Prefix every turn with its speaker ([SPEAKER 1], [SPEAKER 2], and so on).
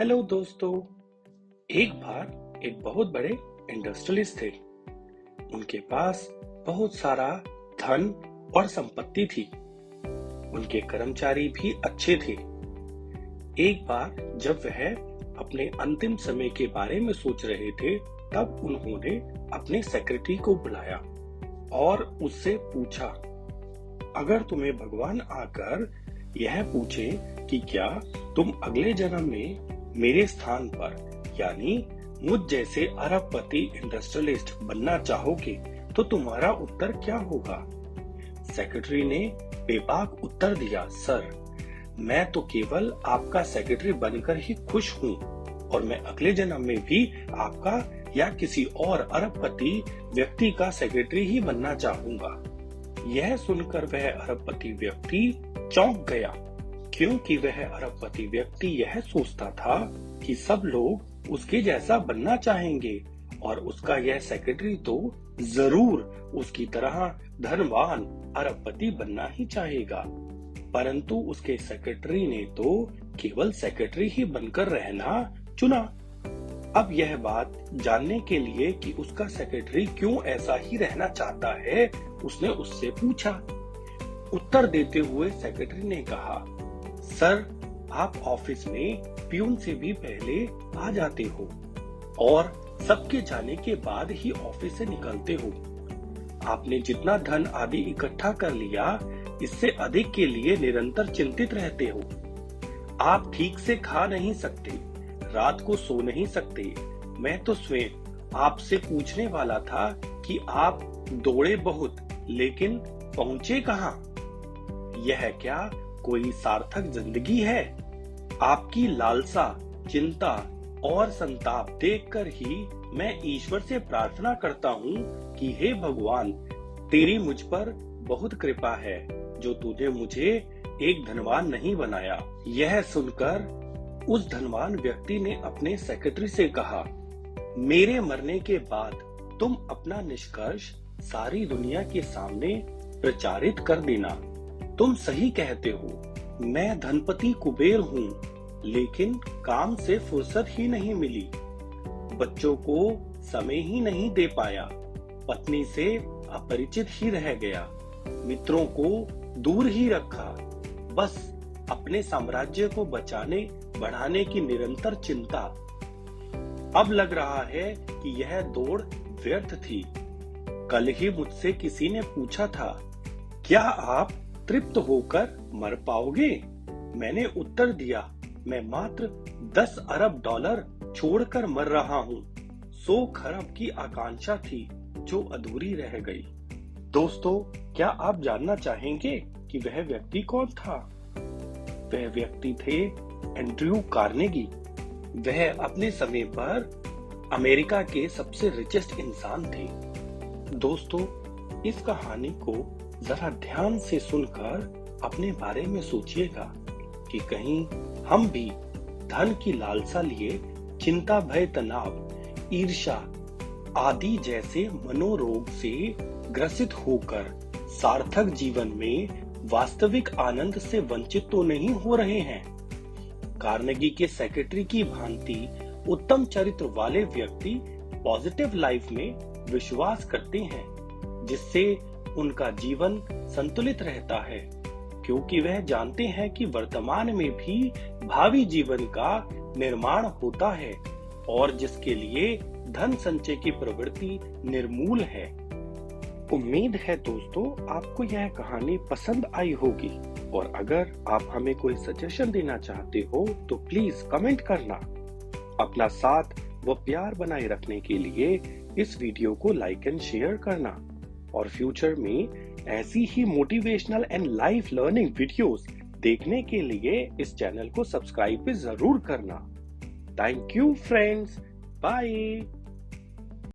[SPEAKER 1] Hello दोस्तों। एक बार एक बहुत बड़े इंडस्ट्रियलिस्ट थे। उनके पास बहुत सारा धन और संपत्ति थी। उनके कर्मचारी भी अच्छे थे। एक बार जब वह अपने अंतिम समय के बारे में सोच रहे थे, तब उन्होंने अपने सेक्रेटरी को बुलाया और उससे पूछा, अगर तुम्हें भगवान आकर यह पूछे कि क्या तुम अगले जन्म में मेरे स्थान पर यानी मुझ जैसे अरबपति इंडस्ट्रियलिस्ट बनना चाहोगे, तो तुम्हारा उत्तर क्या होगा? सेक्रेटरी ने बेबाक उत्तर दिया, सर, मैं तो केवल आपका सेक्रेटरी बनकर ही खुश हूँ और मैं अगले जन्म में भी आपका या किसी और अरबपति व्यक्ति का सेक्रेटरी ही बनना चाहूंगा। यह सुनकर वह अरबपति व्यक्ति चौंक गया, क्योंकि वह अरबपति व्यक्ति यह सोचता था कि सब लोग उसके जैसा बनना चाहेंगे और उसका यह सेक्रेटरी तो जरूर उसकी तरह धनवान अरबपति बनना ही चाहेगा। परंतु उसके सेक्रेटरी ने तो केवल सेक्रेटरी ही बनकर रहना चुना। अब यह बात जानने के लिए कि उसका सेक्रेटरी क्यों ऐसा ही रहना चाहता है, उसने उससे पूछा। उत्तर देते हुए सेक्रेटरी ने कहा, सर, आप ऑफिस में प्यून से भी पहले आ जाते हो और सबके जाने के बाद ही ऑफिस से निकलते हो। आपने जितना धन आदि इकट्ठा कर लिया, इससे अधिक के लिए निरंतर चिंतित रहते हो। आप ठीक से खा नहीं सकते, रात को सो नहीं सकते। मैं तो स्वयं आपसे पूछने वाला था कि आप दौड़े बहुत, लेकिन पहुंचे कहाँ? यह क्या कोई सार्थक जिंदगी है? आपकी लालसा, चिंता और संताप देखकर ही मैं ईश्वर से प्रार्थना करता हूँ कि हे भगवान, तेरी मुझ पर बहुत कृपा है जो तूने मुझे एक धनवान नहीं बनाया। यह सुनकर उस धनवान व्यक्ति ने अपने सेक्रेटरी से कहा, मेरे मरने के बाद तुम अपना निष्कर्ष सारी दुनिया के सामने प्रचारित कर देना। तुम सही कहते हो, मैं धनपति कुबेर हूँ, लेकिन काम से फुर्सत ही नहीं मिली। बच्चों को समय ही नहीं दे पाया, पत्नी से अपरिचित ही रह गया, मित्रों को दूर ही रखा। बस अपने साम्राज्य को बचाने बढ़ाने की निरंतर चिंता। अब लग रहा है कि यह दौड़ व्यर्थ थी। कल ही मुझसे किसी ने पूछा था, क्या आप तृप्त होकर मर पाओगे? मैंने उत्तर दिया, मैं मात्र 10 अरब डॉलर छोड़कर मर रहा हूँ। 100 खरब की आकांक्षा थी जो अधूरी रह गई। दोस्तों, क्या आप जानना चाहेंगे कि वह व्यक्ति कौन था? वह व्यक्ति थे एंड्रयू कार्नेगी। वह अपने समय पर अमेरिका के सबसे रिचेस्ट इंसान थे। दोस्तों, इस कहानी को जरा ध्यान से सुनकर अपने बारे में सोचिएगा कि कहीं हम भी धन की लालसा लिए चिंता, भय, तनाव, ईर्ष्या आदि जैसे मनोरोग से ग्रसित होकर सार्थक जीवन में वास्तविक आनंद से वंचित तो नहीं हो रहे हैं। कार्नेगी के सेक्रेटरी की भांति उत्तम चरित्र वाले व्यक्ति पॉजिटिव लाइफ में विश्वास करते हैं, जिससे उनका जीवन संतुलित रहता है, क्योंकि वह जानते हैं कि वर्तमान में भी भावी जीवन का निर्माण होता है और जिसके लिए धन संचय की प्रवृत्ति निर्मूल है। उम्मीद है दोस्तों, आपको यह कहानी पसंद आई होगी और अगर आप हमें कोई सजेशन देना चाहते हो तो प्लीज कमेंट करना। अपना साथ व प्यार बनाए रखने के लिए इस वीडियो को लाइक एंड शेयर करना और फ्यूचर में ऐसी ही motivational and life learning videos देखने के लिए इस चैनल को सब्सक्राइब भी जरूर करना। Thank you friends, bye.